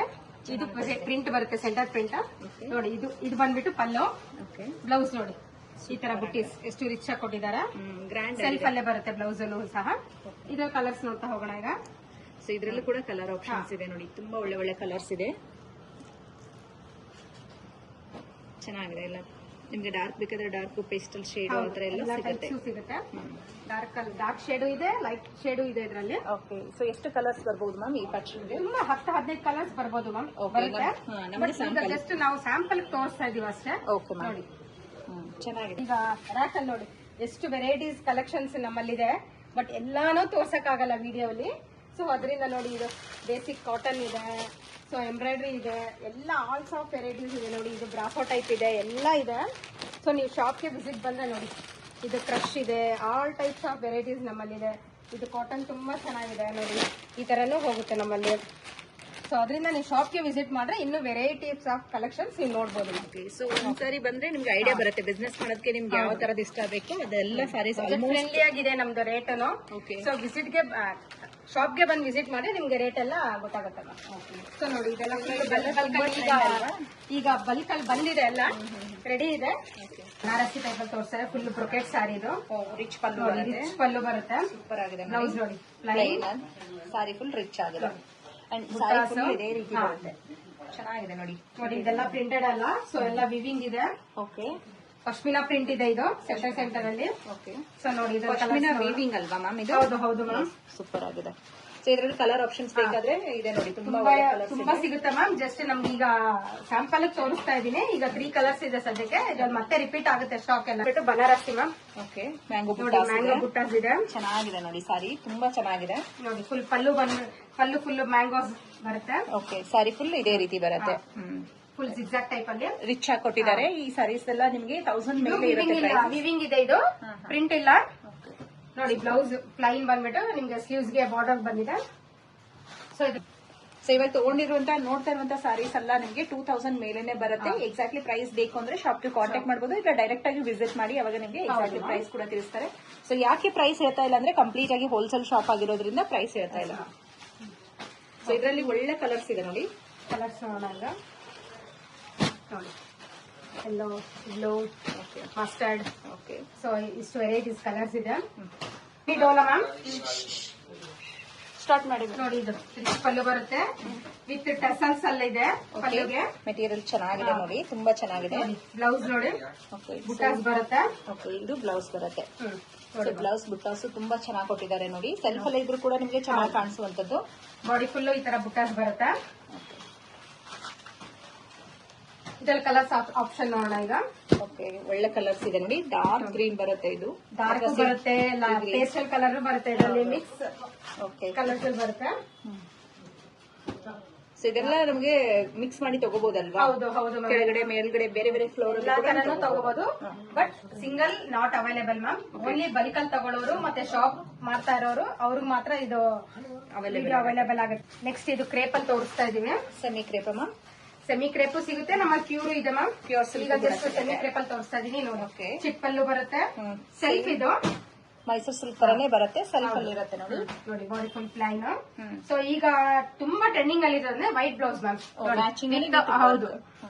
ಇದು ಪ್ರಿಂಟ್ ಬರುತ್ತೆ, ಸೆಂಟರ್ ಪ್ರಿಂಟ್. ನೋಡಿ ಇದು ಬಂದ್ಬಿಟ್ಟು ಪಲ್ಲು. ಬ್ಲೌಸ್ ನೋಡಿ ಈ ತರ ಬುಟ್ಟೀಸ್ ಎಷ್ಟು ರಿಚ್ ಆಗಿ ಕೊಟ್ಟಿದ್ದಾರೆ. ಗ್ರ್ಯಾಂಡ್ ಸೆಲ್ಫ್ ಅಲ್ಲೇ ಬರುತ್ತೆ ಬ್ಲೌಸ್ ಅಲ್ಲೂ ಸಹ. ಇದ್ರ ಕಲರ್ಸ್ ನೋಡ್ತಾ ಹೋಗೋಣ ಈಗ. ಸೊ ಇದ್ರಲ್ಲೂ ಕೂಡ ಕಲರ್ ಆಪ್ಷನ್ಸ್ ಇದೆ ನೋಡಿ, ತುಂಬಾ ಒಳ್ಳೆ ಒಳ್ಳೆ ಕಲರ್ಸ್ ಇದೆ. ಚೆನ್ನಾಗಿದೆ ಎಲ್ಲ. ನಿಮ್ಗೆ ಡಾರ್ಕ್ ಬೇಕಾದ್ರೆ ಡಾರ್ಕ್, ಪೇಸ್ಟಲ್ ಶೇಡ್ ಆತರ ಎಲ್ಲ ಸಿಗುತ್ತೆ. ಡಾರ್ಕ್ ಶೇಡು ಇದೆ, ಲೈಟ್ ಶೇಡು ಇದೆ ಇದರಲ್ಲಿ. ಓಕೆ, ಸೊ ಎಷ್ಟು ಕಲರ್ಸ್ ಬರ್ಬೋದು ಮ್ಯಾಮ್ ಈ ಪ್ಯಾಟರ್ನ್ ಗೆ? ತುಂಬಾ 10-15 ಕಲರ್ಸ್ ಬರ್ಬೋದು ಮ್ಯಾಮ್. ಜಸ್ಟ್ ನಾವು ಸ್ಯಾಂಪಲ್ ತೋರಿಸ್ತಾ ಇದೀವಿ ಅಷ್ಟೇ. ಓಕೆ ನೋಡಿ, ಚೆನ್ನಾಗಿದೆ. ಈಗ ರ್ಯಾಕ್ ಅಲ್ಲಿ ನೋಡಿ ಎಷ್ಟು ವೆರೈಟೀಸ್ ಕಲೆಕ್ಷನ್ಸ್ ನಮ್ಮಲ್ಲಿದೆ, ಬಟ್ ಎಲ್ಲಾನು ತೋರ್ಸಕ್ ಆಗಲ್ಲ ವಿಡಿಯೋ ಅಲ್ಲಿ. ಸೊ ಅದರಿಂದ ನೋಡಿ ಇದು ಬೇಸಿಕ್ ಕಾಟನ್ ಇದೆ, ಸೊ ಎಂಬ್ರಾಯ್ಡ್ರಿ ಇದೆ, ಎಲ್ಲ ಆಲ್ಸ್ ಆಫ್ ವೆರೈಟೀಸ್ ಇದೆ ನೋಡಿ. ಇದು ಬ್ರಾಫೋ ಟೈಪ್ ಇದೆ, ಎಲ್ಲ ಇದೆ. ಸೊ ನೀವು ಶಾಪ್ಗೆ ವಿಸಿಟ್ ಬಂದ್ರೆ ನೋಡಿ, ಇದು ಕ್ರಶ್ ಇದೆ, ಆಲ್ ಟೈಪ್ಸ್ ಆಫ್ ವೆರೈಟೀಸ್ ನಮ್ಮಲ್ಲಿದೆ. ಇದು ಕಾಟನ್ ತುಂಬಾ ಚೆನ್ನಾಗಿದೆ ನೋಡಿ, ಈ ತರನೂ ಹೋಗುತ್ತೆ ನಮ್ಮಲ್ಲಿ. ಸೊ ಅದರಿಂದ ನೀವು ಶಾಪ್ಗೆ ವಿಸಿಟ್ ಮಾಡಿದ್ರೆ ಇನ್ನು ವೆರೈಟೀಸ್ ಆಫ್ ಕಲೆಕ್ಷನ್ಸ್ ನೀವು ನೋಡಬಹುದು. ಸೊ ಒಂದ್ಸರಿ ಬಂದ್ರೆ ನಿಮ್ಗೆ ಐಡಿಯಾ ಬರುತ್ತೆ ಬಿಸ್ನೆಸ್ ಮಾಡೋದಕ್ಕೆ, ನಿಮ್ಗೆ ಯಾವ ತರದ್ ಇಷ್ಟ ಬೇಕು ಅದೆಲ್ಲ ಸಾರೀಸ್ ಫ್ರೆಂಡ್ಲಿ ಆಗಿದೆ ನಮ್ದು ರೇಟನು. ಸೊ ವಿಸಿಟ್ಗೆ ಶಾಪ್ಗೆ ಬಂದು ವಿಸಿಟ್ ಮಾಡಿ ನಿಮ್ಗೆ ರೇಟ್ ಎಲ್ಲ ಗೊತ್ತಾಗುತ್ತಲ್ಲ. ಸೊ ನೋಡಿ ಇದೆಲ್ಲ ಈಗ ಬಲ್ಕ್ ಅಲ್ಲಿ ಬಂದಿದೆ, ಎಲ್ಲ ರೆಡಿ ಇದೆ. ನಾರಸಿ ಟೈಪ್ ಅಲ್ಲಿ ತೋರಿಸ್ತಾರೆ, ಫುಲ್ ಬ್ರೊಕೆಟ್ ಸ್ಯಾರಿ. ಇದು ರಿಚ್ ಪಲ್ಲು, ರಿಚ್ ಪಲ್ಲು ಬರುತ್ತೆ. ಸೂಪರ್ ಆಗಿದೆ. ಬ್ಲೌಸ್ ನೋಡಿ ಪ್ಲೈನ್, ಸಾರಿ ಫುಲ್ ರಿಚ್ ಆಗಿದೆ. ಅಂಡ್ ಸಾರಿ ಫುಲ್ ಇದೇ ರೀತಿ ಬರುತ್ತೆ. ಚೆನ್ನಾಗಿದೆ ನೋಡಿ. ನೋಡಿ ಇದೆಲ್ಲ ಪ್ರಿಂಟೆಡ್ ಅಲ್ಲ, ಸೊ ಎಲ್ಲ ವಿವಿಂಗ್ ಇದೆ. ಓಕೆ, ಪಶ್ಮಿನಾ ಪ್ರಿಂಟ್ ಇದೆ ಇದು ಸೆಂಟರ್ ಅಲ್ಲಿ. ಓಕೆ, ಸೊ ನೋಡಿ ಇದು ಪಶ್ಮಿನಾ ವೀವಿಂಗ್ ಅಲ್ವಾ ಮ್ಯಾಮ್ ಇದು? ಹೌದು ಹೌದು ಮ್ಯಾಮ್. ಸೂಪರ್ ಆಗಿದೆ. ಸೊ ಇದರಲ್ಲಿ ಕಲರ್ ಆಪ್ಷನ್ಸ್ ಬೇಕಾದ್ರೆ ಇದೆ ನೋಡಿ, ತುಂಬಾ ತುಂಬಾ ಸಿಗುತ್ತೆ ಮ್ಯಾಮ್. ಜಸ್ಟ್ ನಮ್ಗೆ ಈಗ ಸ್ಯಾಂಪಲ್ ತೋರಿಸ್ತಾ ಇದೀನಿ. ಈಗ 3 ಕಲರ್ಸ್ ಇದೆ ಸದ್ಯಕ್ಕೆ. ಇದು ಮತ್ತೆ ರಿಪೀಟ್ ಆಗುತ್ತೆ ಸ್ಟಾಕ್ ಎಲ್ಲ. ಬಿಟ್ಟು ಬನಾರಸಿ ಮ್ಯಾಮ್. ಓಕೆ, ಮ್ಯಾಂಗೋ ನೋಡಿ ಮ್ಯಾಂಗೋ ಬುಟ್ಟಾಸ್ ಇದೆ. ಚೆನ್ನಾಗಿದೆ ನೋಡಿ ಸಾರಿ, ತುಂಬಾ ಚೆನ್ನಾಗಿದೆ ನೋಡಿ. ಫುಲ್ ಪಲ್ಲು ಫುಲ್ ಮ್ಯಾಂಗೋಸ್ ಬರುತ್ತೆ. ಓಕೆ, ಸಾರಿ ಫುಲ್ ಇದೇ ರೀತಿ ಬರುತ್ತೆ. ಫುಲ್ ಜಿಗ್ಜಾಗ್ ಟೈಪ್ ಅಲ್ಲಿ ರಿಚ್ ಆಗಿ ಕೊಟ್ಟಿದ್ದಾರೆ. ಈ ಸಾರೀಸ್ ಎಲ್ಲ ನಿಮ್ಗೆ 1000 ಮೇಲೆ ಇರುತ್ತೆ. ವಿವಿಂಗ್ ಇದೆ, ಇದು ಪ್ರಿಂಟ್ ಇಲ್ಲ ನೋಡಿ. ಬ್ಲೌಸ್ ಪ್ಲೈನ್ ಬಂದ್ಬಿಟ್ಟು ನಿಮ್ಗೆ ಸ್ಲೀವ್ಸ್ ಗೆ ಬಾರ್ಡರ್ ಬಂದಿದೆ. ಸೊ ಇವಾಗ ತಗೊಂಡಿರುವಂತ ನೋಡ್ತಾ ಇರುವಂತ ಸಾರೀಸ್ ಎಲ್ಲ ನಿಮಗೆ 2000 ಮೇಲೆನೆ ಬರುತ್ತೆ. ಎಕ್ಸಾಕ್ಟ್ಲಿ ಪ್ರೈಸ್ ಬೇಕು ಅಂದ್ರೆ ಶಾಪ್ ಗೆ ಕಾಂಟ್ಯಾಕ್ಟ್ ಮಾಡಬಹುದು, ಇಲ್ಲ ಡೈರೆಕ್ಟ್ ಆಗಿ ವಿಸಿಟ್ ಮಾಡಿ ಅವಾಗ ನಿಮಗೆ ಎಕ್ಸಾಕ್ಟ್ಲಿ ಪ್ರೈಸ್ ಕೂಡ ತಿಳಿಸ್ತಾರೆ. ಸೊ ಯಾಕೆ ಪ್ರೈಸ್ ಹೇಳ್ತಾ ಇಲ್ಲ ಅಂದ್ರೆ ಕಂಪ್ಲೀಟ್ ಆಗಿ ಹೋಲ್ಸೇಲ್ ಶಾಪ್ ಆಗಿರೋದ್ರಿಂದ ಪ್ರೈಸ್ ಹೇಳ್ತಾ ಇಲ್ಲ. ಸೊ ಇದರಲ್ಲಿ ಒಳ್ಳೆ ಕಲರ್ಸ್ ಇದೆ ನೋಡಿ. ಕಲರ್ಸ್ ನೋಡೋಣ ನೋಡಿ. ಎಲ್ಲೋ, ಬ್ಲೂ, ಮಸ್ಟರ್ಡ್. ಓಕೆ, ಸೊ ಇಷ್ಟು ವೆರೈಟೀಸ್ ಕಲರ್ಸ್ ಇದೆ. ಈ ಡೋಲಾ ಮ್ಯಾಮ್ ಸ್ಟಾರ್ಟ್ ಮಾಡಿ ನೋಡಿ. ಇದು ರಿಚ್ ಪಲ್ಲು ಬರುತ್ತೆ ವಿತ್ ಟಸಲ್ಸ್ ಅಲ್ಲ ಇದೆ ಪಲ್ಲುಗೆ. ಮೆಟೀರಿಯಲ್ ಚೆನ್ನಾಗಿದೆ ನೋಡಿ, ತುಂಬಾ ಚೆನ್ನಾಗಿದೆ. ಬ್ಲೌಸ್ ನೋಡಿ, ಬುಟ್ಟಾಸ್ ಬರುತ್ತೆ. ಓಕೆ, ಇದು ಬ್ಲೌಸ್ ಬರುತ್ತೆ. ಬ್ಲೌಸ್ ಬುಟ್ಟಾಸು ತುಂಬಾ ಚೆನ್ನಾಗಿ ಕೊಟ್ಟಿದ್ದಾರೆ ನೋಡಿ. ಸೆಲ್ಫ್ ಅಲ್ಲಿ ಇದ್ರು ಕೂಡ ನಿಮಗೆ ಚೆನ್ನಾಗಿ ಕಾಣಿಸುವಂತದ್ದು. ಬಾಡಿ ಫುಲ್ ಈ ತರ ಬುಟ್ಟಾಸ್ ಬರುತ್ತೆ. ಇದ್ರಲ್ಲಿ ಕಲರ್ಸ್ ಆಪ್ಷನ್ ನೋಡೋಣ ಈಗ. ಓಕೆ, ಒಳ್ಳೆ ಕಲರ್ಸ್ ಇದೆ ನೋಡಿ. ಡಾರ್ಕ್ ಗ್ರೀನ್ ಬರುತ್ತೆ, ಇದು ಡಾರ್ಕ್ ಬರುತ್ತೆ, ಪೇಸ್ಟಲ್ ಕಲರ್ ಬರುತ್ತೆ, ಇದರಲ್ಲಿ ಮಿಕ್ಸ್ ಓಕೆ ಕಲರ್ಸ್ ಬರುತ್ತೆ. ಸೊ ಇದೆಲ್ಲ ನಮಗೆ ಮಿಕ್ಸ್ ಮಾಡಿ ತಗೋಬಹುದಲ್ವಾ? ಹೌದು ಹೌದು ಮ್ಯಾಮ್. ಕೆಳಗಡೆ ಮೇಲ್ಗಡೆ ಬೇರೆ ಬೇರೆ ಫ್ಲೋರ್ ಎಲ್ಲಾ ತರನು ತಗೋಬಹುದು. But single not available ma'am. Only bulk ಅಲ್ಲಿ ತಗೊಳ್ಳೋರು ಮತ್ತೆ ಶಾಪ್ ಮಾಡ್ತಾ ಇರೋರು ಅವ್ರಿಗೆ ಮಾತ್ರ ಇದು ಅವೈಲೇಬಲ್ ಆಗುತ್ತೆ. ನೆಕ್ಸ್ಟ್ ಇದು ಕ್ರೇಪ್ ಅಲ್ಲಿ ತೋರಿಸ್ತಾ ಇದೀವಿ. Semi crepe ma'am. Semi crepe ಸಿಗುತ್ತೆ, ನಮ್ಮಲ್ಲಿ ಪ್ಯೂರ್ ಇದೆ ಮ್ಯಾಮ್. ಪ್ಯೂರ್ ಸಿಲ್ಕ್ ಈಗ ಜಸ್ಟ್ ಸೆಮಿ ಕ್ರೇಪ್ ಅಲ್ಲಿ ತೋರಿಸ್ತಾ ಇದೀನಿ ನೋಡಿ. ಓಕೆ, ಚಿಪ್ಪಲ್ಲು ಬರುತ್ತೆ. ಸೆಲ್ಫ್ ಇದು ಮೈಸೂರು ಸಿಲ್ಕ್ ತರನೇ ಬರುತ್ತೆ, ಸೆಲ್ಫ್ ಅಲ್ಲಿ ಇರುತ್ತೆ ನೋಡಿ. ನೋಡಿ ಬಾಡಿ ಫುಲ್ ಪ್ಲೈನ್. ಸೊ ಈಗ ತುಂಬಾ ಟ್ರೆಂಡಿಂಗ್ ಅಲ್ಲಿ ಇರೋದ್ರೆ ವೈಟ್ ಬ್ಲೌಸ್ ಮ್ಯಾಮ್. ಮ್ಯಾಚಿಂಗ್ ಹೌದು,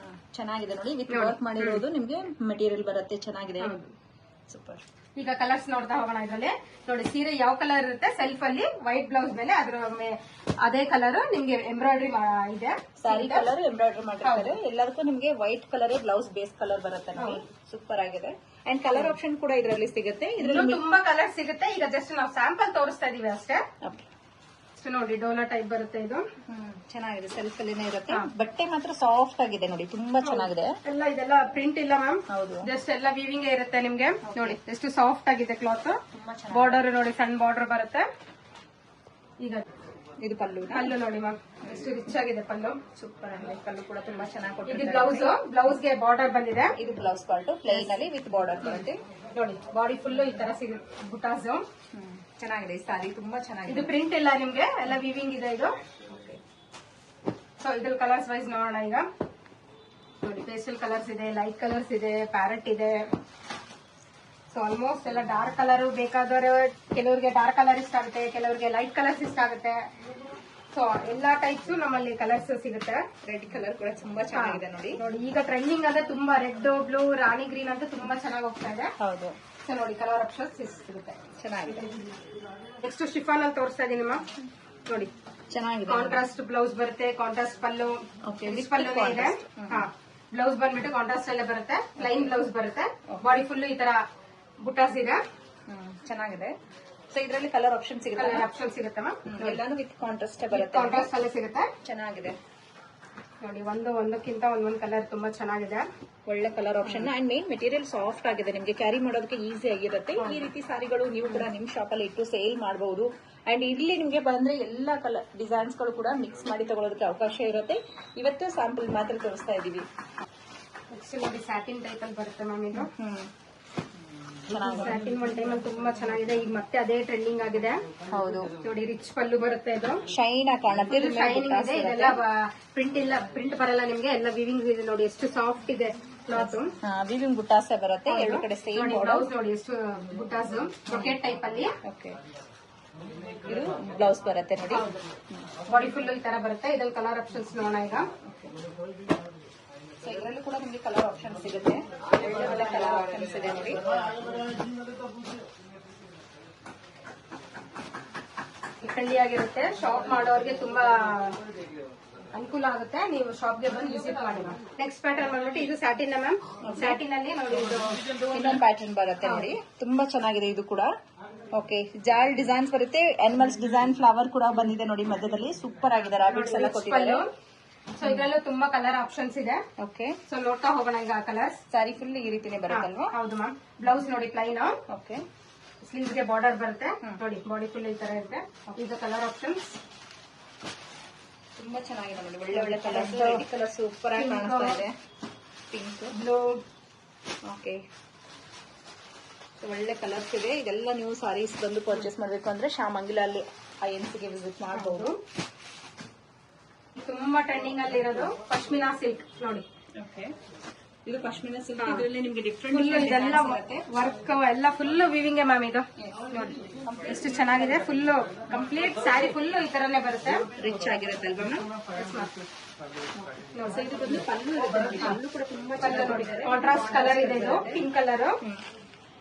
ಚೆನ್ನಾಗಿದೆ ನೋಡಿ. ವಿತ್ ವರ್ಕ್ ಮಾಡಿರೋದು ನಿಮ್ಗೆ ಮೆಟೀರಿಯಲ್ ಬರುತ್ತೆ, ಚೆನ್ನಾಗಿದೆ. ಸೂಪರ್. ಈಗ ಕಲರ್ಸ್ ನೋಡ್ತಾ ಹೋಗೋಣ. ಇದ್ರಲ್ಲಿ ನೋಡಿ ಸೀರೆ ಯಾವ ಕಲರ್ ಇರುತ್ತೆ ಸೆಲ್ಫ್ ಅಲ್ಲಿ ವೈಟ್ ಬ್ಲೌಸ್ ಮೇಲೆ ಅದ್ರ ಅದೇ ಕಲರ್ ನಿಮ್ಗೆ ಎಂಬ್ರಾಯ್ಡ್ರಿ ಇದೆ. ಸ್ಯಾರಿ ಕಲರ್ ಎಂಬ್ರಾಯ್ಡ್ರಿ ಮಾಡಿರ್ತಾರೆ. ಎಲ್ಲದಕ್ಕೂ ನಿಮ್ಗೆ white colour blouse base colour ಬರುತ್ತೆ ನೋಡಿ. ಸೂಪರ್ ಆಗಿದೆ. ಅಂಡ್ ಕಲರ್ ಆಪ್ಷನ್ ಕೂಡ ಇದರಲ್ಲಿ ಸಿಗುತ್ತೆ. ಇದ್ರಲ್ಲಿ ತುಂಬಾ ಕಲರ್ ಸಿಗುತ್ತೆ. ಈಗ ಜಸ್ಟ್ ನಾವು ಸ್ಯಾಂಪಲ್ ತೋರಿಸ್ತಾ ಇದೀವಿ ಅಷ್ಟೇ. ನೋಡಿ ಡೋಲಾ ಟೈಪ್ ಬರುತ್ತೆ ಇದು. ಚೆನ್ನಾಗಿದೆ, ಸೆಲ್ಫ್ ಅಲ್ಲಿನೇ ಇರುತ್ತೆ. ಬಟ್ಟೆ ಮಾತ್ರ ಸಾಫ್ಟ್ ಆಗಿದೆ ನೋಡಿ, ತುಂಬಾ ಚೆನ್ನಾಗಿದೆ. ಎಲ್ಲ ಇದೆಲ್ಲ ಪ್ರಿಂಟ್ ಇಲ್ಲ ಮ್ಯಾಮ್. ಹೌದು, ಜಸ್ಟ್ ಎಲ್ಲ ವೀವಿಂಗ್ ಇರುತ್ತೆ ನಿಮ್ಗೆ. ನೋಡಿ ಎಷ್ಟು ಸಾಫ್ಟ್ ಆಗಿದೆ ಕ್ಲಾತ್. ಬಾರ್ಡರ್ ನೋಡಿ ಸಣ್ಣ ಬಾರ್ಡರ್ ಬರುತ್ತೆ. ಈಗ ಇದು ಪಲ್ಲು ನೋಡಿ ಮ್ಯಾಮ್, ಎಷ್ಟು ರಿಚ್ ಆಗಿದೆ ಪಲ್ಲು. ಸೂಪರ್ ಆಗಿದೆ. ಪಲ್ಲು ಕೂಡ ತುಂಬಾ ಚೆನ್ನಾಗಿ ಇದು ಬ್ಲೌಸ್ ಗೆ ಬಾರ್ಡರ್ ಬಂದಿದೆ. ಇದು ಬ್ಲೌಸ್ ಪಾರ್ಟ್ ಪ್ಲೇನ್ ಅಲ್ಲಿ ವಿತ್ ಬಾರ್ಡರ್ ಬರುತ್ತೆ ನೋಡಿ. ಬಾಡಿ ಫುಲ್ ಈ ತರ ಸಿಗುತ್ತೆ ಬುಟಾಸ್. ಚೆನ್ನಾಗಿದೆ ಈ ಸಾರಿ, ತುಂಬಾ ಚೆನ್ನಾಗಿದೆ. ಇದು ಪ್ರಿಂಟ್ ಇಲ್ಲ ನಿಮ್ಗೆ, ಎಲ್ಲ ವೀವಿಂಗ್ ಇದೆ ಇದು. ಸೊ ಇದ್ರಲ್ಲಿ ಕಲರ್ಸ್ ವೈಸ್ ನೋಡೋಣ ಈಗ. ನೋಡಿ ಪೇಸ್ಟಲ್ ಕಲರ್ಸ್ ಇದೆ, ಲೈಟ್ ಕಲರ್ಸ್ ಇದೆ, ಪ್ಯಾರೆಟ್ ಇದೆ. ಸೊ ಆಲ್ಮೋಸ್ಟ್ ಎಲ್ಲ ಡಾರ್ಕ್ ಕಲರ್ ಬೇಕಾದವರು, ಕೆಲವರಿಗೆ ಡಾರ್ಕ್ ಕಲರ್ ಇಷ್ಟ ಆಗುತ್ತೆ, ಕೆಲವರಿಗೆ ಲೈಟ್ ಕಲರ್ಸ್ ಇಷ್ಟ ಆಗುತ್ತೆ. ಸೊ ಎಲ್ಲಾ ಟೈಪ್ಸ್ ನಮ್ಮಲ್ಲಿ ಕಲರ್ಸ್ ಸಿಗುತ್ತೆ. ರೆಡ್ ಕಲರ್ ಕೂಡ ತುಂಬಾ ಚೆನ್ನಾಗಿದೆ ನೋಡಿ. ನೋಡಿ ಈಗ ಟ್ರೆಂಡಿಂಗ್ ಅಂದ್ರೆ ತುಂಬಾ ರೆಡ್, ಬ್ಲೂ, ರಾಣಿ ಗ್ರೀನ್ ಅಂತ ತುಂಬಾ ಚೆನ್ನಾಗಿ ಹೋಗ್ತಾ ಇದೆ. ಹೌದು. ಸೊ ನೋಡಿ ಕಲರ್ ಆಪ್ಷನ್ಸ್ ಸಿಗುತ್ತೆ, ಚೆನ್ನಾಗಿದೆ. ನೆಕ್ಸ್ಟ್ ಶಿಫಾನ್ ಅಲ್ಲಿ ತೋರಿಸ್ತಾ ಇದೀನಿ ಮ್ಯಾಮ್. ನೋಡಿ ಚೆನ್ನಾಗಿದೆ. ಕಾಂಟ್ರಾಸ್ಟ್ ಬ್ಲೌಸ್ ಬರುತ್ತೆ, ಕಾಂಟ್ರಾಸ್ಟ್ ಪಲ್ಲು. ಪಲ್ಲು ಇದೆ. ಬ್ಲೌಸ್ ಬಂದ್ಬಿಟ್ಟು ಕಾಂಟ್ರಾಸ್ಟ್ ಅಲ್ಲೇ ಬರುತ್ತೆ, ಪ್ಲೈನ್ ಬ್ಲೌಸ್ ಬರುತ್ತೆ. ಬಾಡಿ ಫುಲ್ ಈ ತರ ಬುಟಾಸ್ ಇದೆ. ಚೆನ್ನಾಗಿದೆ. ಸೊ ಇದರಲ್ಲಿ ಕಲರ್ ಆಪ್ಷನ್ ಸಿಗುತ್ತೆ. ಕಲರ್ ಆಪ್ಷನ್ ಸಿಗುತ್ತೆ ಮ್ಯಾಮ್. ಎಲ್ಲಾನು ವಿತ್ ಕಾಂಟ್ರಾಸ್ಟ್ ಬರುತ್ತೆ. ಕಾಂಟ್ರಾಸ್ಟ್ ಅಲ್ಲೇ ಸಿಗುತ್ತೆ. ಚೆನ್ನಾಗಿದೆ ನೋಡಿ ಒಂದಕ್ಕಿಂತ ಒಂದೊಂದು ಕಲರ್ ತುಂಬಾ ಚೆನ್ನಾಗಿದೆ. ಒಳ್ಳೆ colour option. And main material soft ಆಗಿದೆ, ನಿಮಗೆ ಕ್ಯಾರಿ ಮಾಡೋದಕ್ಕೆ ಈಸಿ ಆಗಿರುತ್ತೆ. ಈ ರೀತಿ ಸಾರಿಗಳು ನೀವು ಕೂಡ ನಿಮ್ ಶಾಪ್ ಅಲ್ಲಿ ಇಟ್ಟು ಸೇಲ್ ಮಾಡಬಹುದು. ಅಂಡ್ ಇಲ್ಲಿ ನಿಮ್ಗೆ ಬಂದ್ರೆ ಎಲ್ಲಾ ಕಲರ್ ಡಿಸೈನ್ಸ್ ಗಳು ಕೂಡ ಮಿಕ್ಸ್ ಮಾಡಿ ತಗೊಳ್ಳೋದಕ್ಕೆ ಅವಕಾಶ ಇರುತ್ತೆ. ಇವತ್ತು ಸ್ಯಾಂಪಲ್ ಮಾತ್ರ ತೋರಿಸ್ತಾ ಇದೀವಿ. ನೆಕ್ಸ್ಟ್ ನೋಡಿ ಸ್ಯಾಟಿನ್ ಟೈಪ್ ಅಲ್ಲಿ ಬರುತ್ತೆ ಮ್ಯಾಮ್ ಇದು. ಚೆನ್ನಾಗಿದೆ. ಸ್ಯಾಟಿನ್ ಒನ್ ಟೈಮ್ ಅಲ್ಲಿ ತುಂಬಾ ಚೆನ್ನಾಗಿದೆ. ಈಗ ಮತ್ತೆ ಅದೇ ಟ್ರೆಂಡಿಂಗ್ ಆಗಿದೆ. ಹೌದು. ನೋಡಿ ರಿಚ್ ಪಲ್ಲು ಬರುತ್ತೆ, ಇದು ಶೈನ್ ಕಾಣುತ್ತೆ. ಶೈನಿಂಗ್ ಇದೆ. ಇದೆಲ್ಲ ಪ್ರಿಂಟ್ ಇಲ್ಲ, ಪ್ರಿಂಟ್ ಬರಲ್ಲ ನಿಮ್ಗೆ. ಎಲ್ಲ ವಿವಿಂಗ್ ಇದೆ ನೋಡಿ, ಎಷ್ಟು ಸಾಫ್ಟ್ ಇದೆ ಕ್ಲಾತ್. ವಿವಿಂಗ್ ಬುಟ್ಟಾಸೆ ಬರುತ್ತೆ ಎರಡು ಕಡೆ ಸೇಮ್. ಬ್ಲೌಸ್ ನೋಡಿ ಎಷ್ಟು ಬುಟ್ಟಾಸ್ ಬ್ರೊಕೆಟ್ ಟೈಪ್ ಅಲ್ಲಿ. ಓಕೆ, ಇದು ಬ್ಲೌಸ್ ಬರುತ್ತೆ ನೋಡಿ. ಬಾಡಿ ಫುಲ್ ಈ ತರ ಬರುತ್ತೆ. ಇದ್ರಲ್ಲಿ ಕಲರ್ ಆಪ್ಷನ್ಸ್ ನೋಡೋಣ ಈಗ. ಸೊ ಇದರಲ್ಲೂ ಕೂಡ ನಿಮಗೆ ಕಲರ್ ಆಪ್ಷನ್ ಸಿಗುತ್ತೆ. ಒಳ್ಳೆ ಕಲರ್ ಆಪ್ಷನ್ಸ್ ಇದೆ ನೋಡಿ. ಟ್ರೆಂಡಿಯಾಗಿರುತ್ತೆ. ಶಾಪ್ ಮಾಡೋರಿಗೆ ತುಂಬಾ ಅನುಕೂಲ ಆಗುತ್ತೆ. ನೀವು ಶಾಪ್ಗೆ ಬಂದು ವಿಸಿಟ್ ಮಾಡಿ. ನೆಕ್ಸ್ಟ್ ಪ್ಯಾಟರ್ನ್ ಬಂದ್ಬಿಟ್ಟು ಇದು ಸ್ಯಾಟಿನ್ ಮ್ಯಾಮ್. ಸ್ಯಾಟಿನ್ ಅಲ್ಲಿ ನೋಡಿ ಇದು ಇನ್ನೊಂದು ಪ್ಯಾಟರ್ನ್ ಬರುತ್ತೆ ನೋಡಿ, ತುಂಬಾ ಚೆನ್ನಾಗಿದೆ. ಇದು ಕೂಡ ಓಕೆ, ಜಾಲ್ ಡಿಸೈನ್ಸ್ ಬರುತ್ತೆ. ಅನಿಮಲ್ಸ್ ಡಿಸೈನ್ ಫ್ಲವರ್ ಕೂಡ ಬಂದಿದೆ ನೋಡಿ ಮಧ್ಯದಲ್ಲಿ. ಸೂಪರ್ ಆಗಿದೆ. ರಾಬಿಟ್ಸ್ ಎಲ್ಲ ಕೊಟ್ಟಿದ್ದಾರೆ. ಸೊ ಇದ್ರಲ್ಲೂ ತುಂಬಾ ಕಲರ್ ಆಪ್ಷನ್ಸ್ ಇದೆ. ಓಕೆ, ಸೊ ನೋಡ್ತಾ ಹೋಗೋಣ ಈಗ ಕಲರ್ಸ್. ಸ್ಯಾರಿ ಫುಲ್ ಈ ರೀತಿನೇ ಬರುತ್ತಲ್ವಾ? ಹೌದು ಮ್ಯಾಮ್. ಬ್ಲೌಸ್ ನೋಡಿ ಪ್ಲೈನ್. ಓಕೆ, ಸ್ಲೀವ್ಸ್ ಗೆ ಬಾರ್ಡರ್ ಬರುತ್ತೆ ನೋಡಿ. ಬಾಡಿ ಫುಲ್ ಈ ತರ ಇರುತ್ತೆ. ಇದು ಕಲರ್ ಆಪ್ಷನ್ಸ್ ತುಂಬಾ ಚೆನ್ನಾಗಿದೆ ನೋಡಿ. ಒಳ್ಳೆ ಒಳ್ಳೆ ಕಲರ್ಸ್. ರೆಡ್ ಕಲರ್ ಸೂಪರ್ ಆಗಿ ಕಾಣಿಸ್ತಾ ಇದೆ. Pink, blue. ಓಕೆ, ಒಳ್ಳೆ ಕಲರ್ಸ್ ಇದೆ. ಇದೆಲ್ಲ ನೀವು ಸಾರೀಸ್ ಬಂದು ಪರ್ಚೇಸ್ ಮಾಡಬೇಕು ಅಂದ್ರೆ ಶಾಮಂಗಿಲ ಅಲ್ಲಿ ಐಎನ್ಸಿಗೆ ವಿಸಿಟ್ ಮಾಡಬಹುದು. ತುಂಬಾ ಟ್ರೆಂಡಿಂಗ್ ಅಲ್ಲಿ ಇರೋದು ಪಶ್ಮಿನಾ ಸಿಲ್ಕ್ ನೋಡಿ. ಓಕೆ, ಇದು ಪಶ್ಮಿನಾ ಸಿಲ್ಕ್. ಇದರಲ್ಲಿ ನಿಮಗೆ ಡಿಫ್ರೆಂಟ್ ಇದೆಲ್ಲ ವರ್ಕ್ ಎಲ್ಲ ಫುಲ್ ವೀವಿಂಗ್ ಮ್ಯಾಮ್. ಇದು ನೋಡಿ ಎಷ್ಟು ಚೆನ್ನಾಗಿದೆ. ಫುಲ್ ಕಂಪ್ಲೀಟ್ ಸ್ಯಾರಿ ಫುಲ್ ಈ ತರನೇ ಬರುತ್ತೆ. ರಿಚ್ ಆಗಿರುತ್ತೆ ಅಲ್ವಾ ಮ್ಯಾಮ್? ಇದು ಬಂದು ಪಲ್ಲು ಇರುತ್ತೆ ನೋಡಿ. ಪಲ್ಲು ಕೂಡ ತುಂಬಾ ಚೆನ್ನಾಗಿ ನೋಡಿದ್ದಾರೆ. ಕಾಂಟ್ರಾಸ್ಟ್ ಕಲರ್ ಇದೆ. ಇದು ಪಿಂಕ್ ಕಲರ್.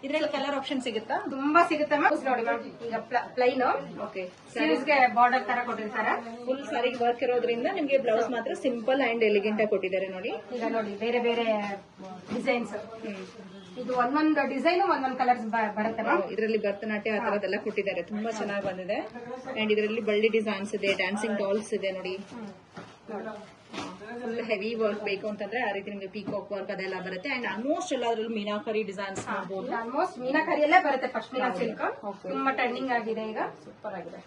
ಇದ್ರಲ್ಲಿ ಕಲರ್ ಆಪ್ಷನ್ ಸಿಗುತ್ತಾ? ತುಂಬಾ ಸಿಗುತ್ತೆ ಮ್ಯಾಮ್. ನೋಡಿ ಮ್ಯಾಮ್, ಈಗ ಪ್ಲೈನ್. ಓಕೆ, ಸ್ಲೀವ್ಸ್ ಗೆ ಬಾರ್ಡರ್ ತರ ಕೊಟ್ಟಿರ್ತಾರೆ. ಫುಲ್ ಸಾರಿಗೆ ವರ್ಕ್ ಇರೋದ್ರಿಂದ ನಿಮಗೆ ಬ್ಲೌಸ್ ಮಾತ್ರ ಸಿಂಪಲ್ ಅಂಡ್ ಎಲಿಗೆಂಟ್ ಆಗಿ ಕೊಟ್ಟಿದ್ದಾರೆ ನೋಡಿ. ಈಗ ನೋಡಿ ಬೇರೆ ಬೇರೆ ಡಿಸೈನ್ಸ್. ಇದು ಒಂದೊಂದು ಡಿಸೈನ್ ಒಂದೊಂದು ಕಲರ್ಸ್ ಬರುತ್ತೆ ಮ್ಯಾಮ್. ಇದರಲ್ಲಿ ಭರತನಾಟ್ಯ ಆ ತರದೆಲ್ಲ ಕೊಟ್ಟಿದ್ದಾರೆ. ತುಂಬಾ ಚೆನ್ನಾಗಿ ಬಂದಿದೆ. ಅಂಡ್ ಇದರಲ್ಲಿ ಬಳ್ಳಿ ಡಿಸೈನ್ಸ್ ಇದೆ, ಡ್ಯಾನ್ಸಿಂಗ್ ಡಾಲ್ಸ್ ಇದೆ ನೋಡಿ. ಫುಲ್ ಹೆವಿ ವರ್ಕ್ ಬೇಕು ಅಂತಂದ್ರೆ ಆ ರೀತಿ ನಿಮಗೆ ಪೀಕಾಕ್ ವರ್ಕ್ ಅದೆಲ್ಲ ಬರುತ್ತೆ. ಅಂಡ್ ಆಲ್ಮೋಸ್ಟ್ ಎಲ್ಲಾದ್ರಲ್ಲೂ ಮೀನಾಕರಿ ಡಿಸೈನ್ಸ್ ಮಾಡಬಹುದು. ಆಲ್ಮೋಸ್ಟ್ ಮೀನಾಕರಿಯಲ್ಲೇ ಬರುತ್ತೆ ಪಶ್ಮಿನಾ ಸಿಲ್ಕ್. ತುಂಬಾ ಟ್ರೆಂಡಿಂಗ್ ಆಗಿದೆ ಈಗ. ಸೂಪರ್ ಆಗಿದೆ.